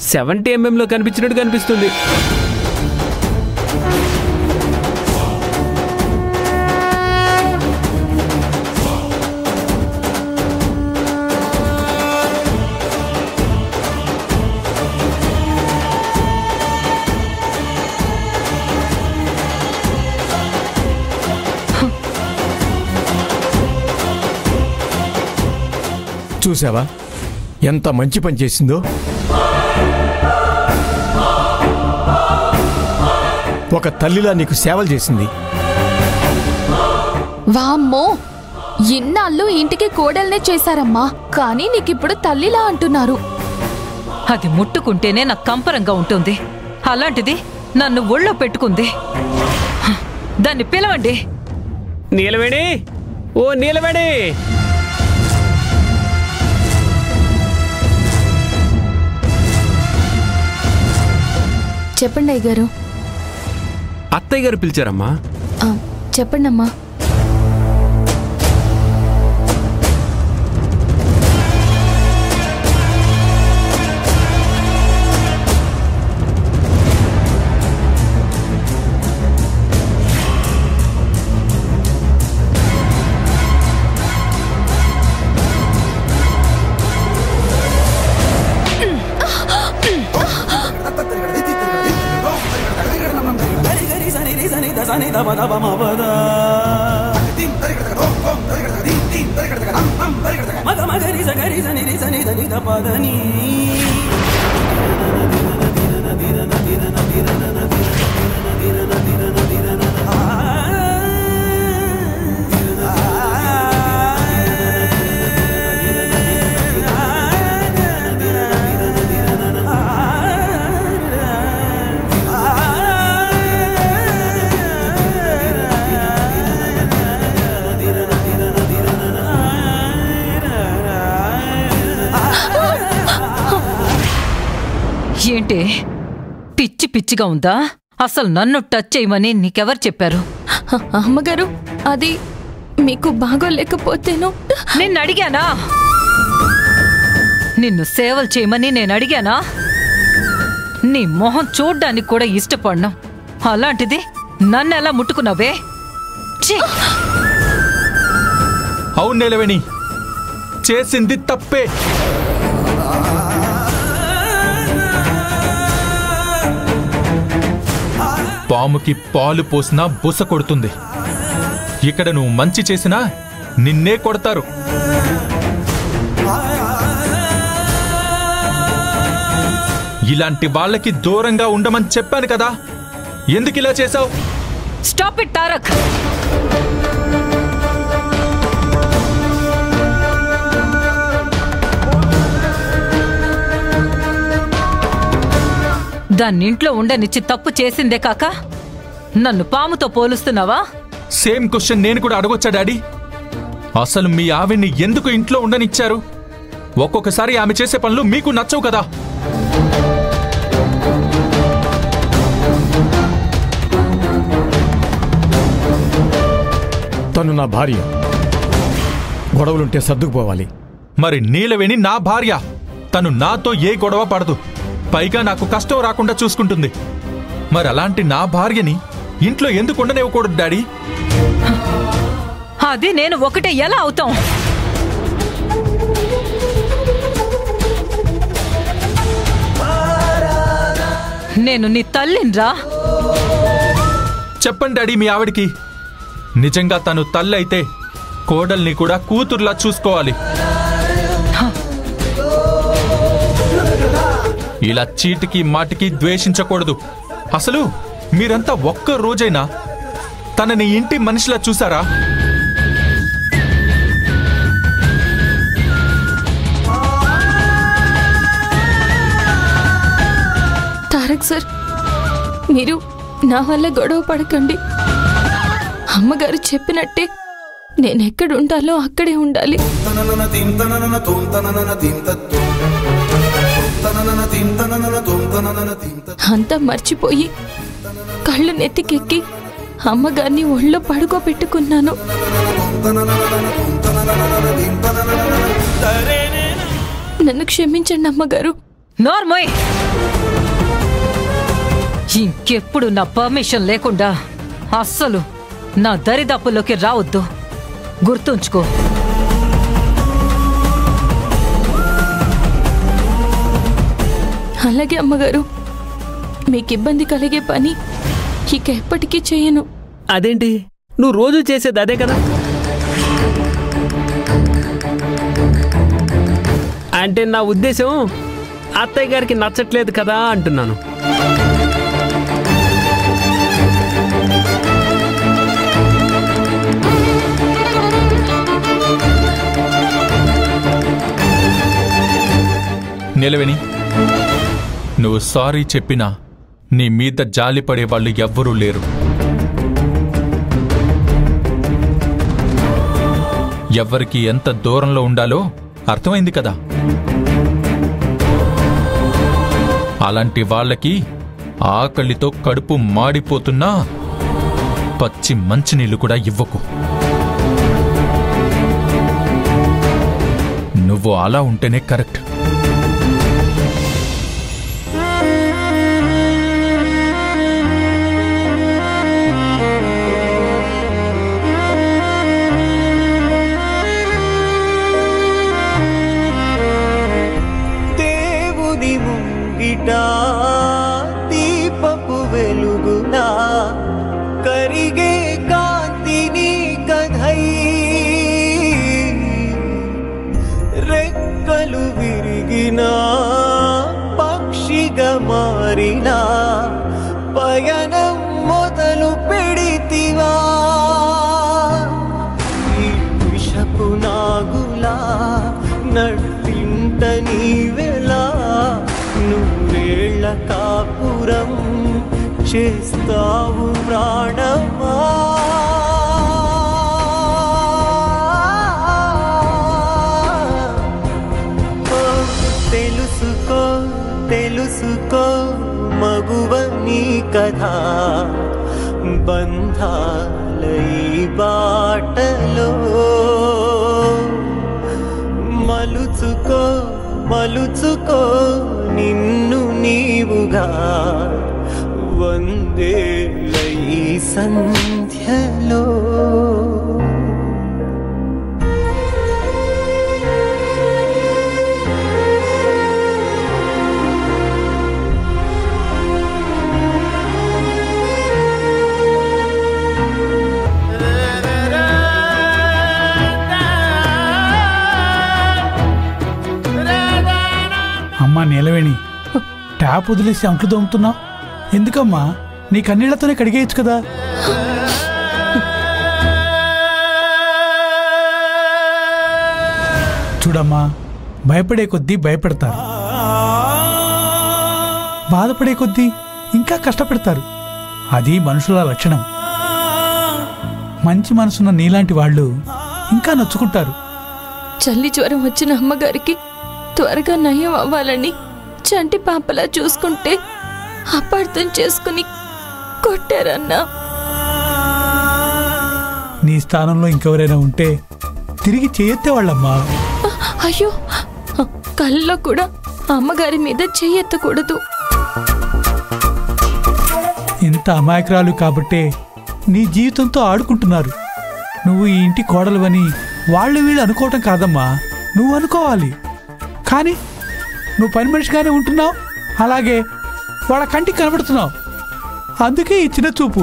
70 mm కనిపించినట్టు కనిపిస్తుంది. చూసావా ఎంత మంచి పని చేసిందో? ఒక తల్లిలా నీకు సేవలు చేసింది. వామ్మో, ఇన్నాళ్ళు ఇంటికి కోడల్నే చేశారమ్మా, కానీ నీకిప్పుడు తల్లిలా అంటున్నారు. అది ముట్టుకుంటేనే నాకు కంపరంగా ఉంటుంది. అలాంటిది నన్ను ఒళ్ళో పెట్టుకుంది. దాన్ని పిలవండి. నీలవేణి, ఓ నీలవేణి! చెప్పండి అయ్యగారు. అత్తయ్య గారు పిలిచారమ్మా. చెప్పండమ్మా. ఏంటి పిచ్చి పిచ్చిగా ఉందా? అసలు నన్ను టచ్ చేయమని నీకెవరు చెప్పారు? అమ్మగారు, అది మీకు బాగోలేకపోతేను. నిన్ను అడిగానా? నిన్ను సేవలు చేయమని నేను అడిగానా? నీ మొహం చూడ్డానికి కూడా ఇష్టపడ్డా. అలాంటిది నన్నెలా ముట్టుకున్నావే? అవును నీలవేణి, చేసింది తప్పే. పాముకి పాలు పోసినా బుస కొడుతుంది. ఇక్కడ నువ్వు మంచి చేసినా నిన్నే కొడతారు. ఇలాంటి వాళ్ళకి దూరంగా ఉండమని చెప్పాను కదా, ఎందుకు ఇలా చేశావు? Stop it Tarak. దాన్నింట్లో ఉండనిచ్చి తప్పు చేసిందే కాక నన్ను పాముతో పోలుస్తున్నావా? సేమ్ క్వశ్చన్ నేను కూడా అడగొచ్చా డాడీ? అసలు మీ ఆవిడ్ని ఎందుకు ఇంట్లో ఉండనిచ్చారు? ఒక్కొక్కసారి ఆమె చేసే పనులు మీకు నచ్చవు కదా. తను నా భార్య, గొడవలుంటే సర్దుకుపోవాలి. మరి నీలవేణి నా భార్య, తను నాతో ఏ గొడవ పడదు, పైగా నాకు కష్టం రాకుండా చూసుకుంటుంది. మరి అలాంటి నా భార్యని ఇంట్లో ఎందుకు ఉండనివ్వకూడదు డాడీ? అది నేను ఒకటే ఎలా అవుతాం? నేను నీ తల్లిన్రా. చెప్పండి డాడీ మీ ఆవిడికి, నిజంగా తను తల్లి అయితే కోడల్ని కూడా కూతుర్లా చూసుకోవాలి. ఇలా చీటికి మాటికి ద్వేషించకూడదు. అసలు మీరంతా ఒక్క రోజైనా తనని ఇంటి మనిషిలా చూసారా? తారక్ సార్, మీరు నా వల్ల గొడవ పడకండి. అమ్మగారు చెప్పినట్టే నేనెక్కడ ఉండాలో అక్కడే ఉండాలి. అంతా మర్చిపోయి కళ్ళు నెత్తికెక్కి అమ్మగారిని ఒళ్ళో పడుకోబెట్టుకున్నాను. నన్ను క్షమించండి అమ్మగారు. నార్మల్. ఇంకెప్పుడు నా పర్మిషన్ లేకుండా అస్సలు నా దరిదాపుల్లోకి రావద్దు, గుర్తుంచుకో. అలాగే అమ్మగారు, మీకు ఇబ్బంది కలిగే పని ఇక ఎప్పటికీ చేయను. అదేంటి, నువ్వు రోజు చేసేది అదే కదా? అంటే నా ఉద్దేశం అత్తయ్య గారికి నచ్చట్లేదు కదా అంటున్నాను. నీలవేణి, నువ్వు సారీ చెప్పినా నీ మీద జాలిపడే వాళ్ళు ఎవ్వరూ లేరు. ఎవ్వరికి ఎంత దూరంలో ఉండాలో అర్థమైంది కదా. అలాంటి వాళ్ళకి ఆకలితో కడుపు మాడిపోతున్నా పచ్చి మంచినీళ్ళు కూడా ఇవ్వకు. నువ్వు అలా ఉంటేనే కరెక్ట్. దీపపు వెలుగునా కరిగే కాంతిని కథై రెక్కలు విరిగినా పక్షిగా మారినా పయనం మొదలు పెడితివా. ఈ విషపు నాగులా నట్టింట నీవెలా నూరేళ్ల కాపురం చేస్తావు ప్రాణమా. తెలుసుకో తెలుసుకో మగువ నీ కథ, బంధాల ఈ బాటలో మలుచుకో మలుచుకో నిన్ను నీవుగా వందేళ్ళ ఈ సంధ్యలో. అమ్మా నీలవేణి, ట్యాప్ వదిలేసి అంట్లు దోముతున్నావు ఎందుకమ్మా? నీ కన్నీళ్లతోనే కడిగేయచ్చు కదా. చూడమ్మా, భయపడే కొద్దీ భయపెడతారు, బాధపడే కొద్దీ ఇంకా కష్టపెడతారు. అది మనుషుల లక్షణం. మంచి మనసున్న నీలాంటి వాళ్ళు ఇంకా నొచ్చుకుంటారు. చల్లి జ్వరం వచ్చిన అమ్మగారికి త్వరగా నయం అవ్వాలని చంటి పాపలా చూసుకుంటే అపార్థం చేసుకుని కొట్టారన్నా. నీ స్థానంలో ఇంకెవరైనా ఉంటే తిరిగి చేయెత్తేవాళ్ళమ్మా. అయ్యో, కళ్ళలో కూడా అమ్మగారి మీద చెయ్యెత్తకూడదు. ఇంత అమాయకురాలు కాబట్టే నీ జీవితంతో ఆడుకుంటున్నారు. నువ్వు ఈ ఇంటి కోడలువని వాళ్ళు వీళ్ళు అనుకోవటం కాదమ్మా, నువ్వు అనుకోవాలి. కానీ నువ్వు పని మనిషిగానే ఉంటున్నావు, అలాగే వాళ్ళ కంటికి కనబడుతున్నావు. అందుకే ఈ చిన్న చూపు.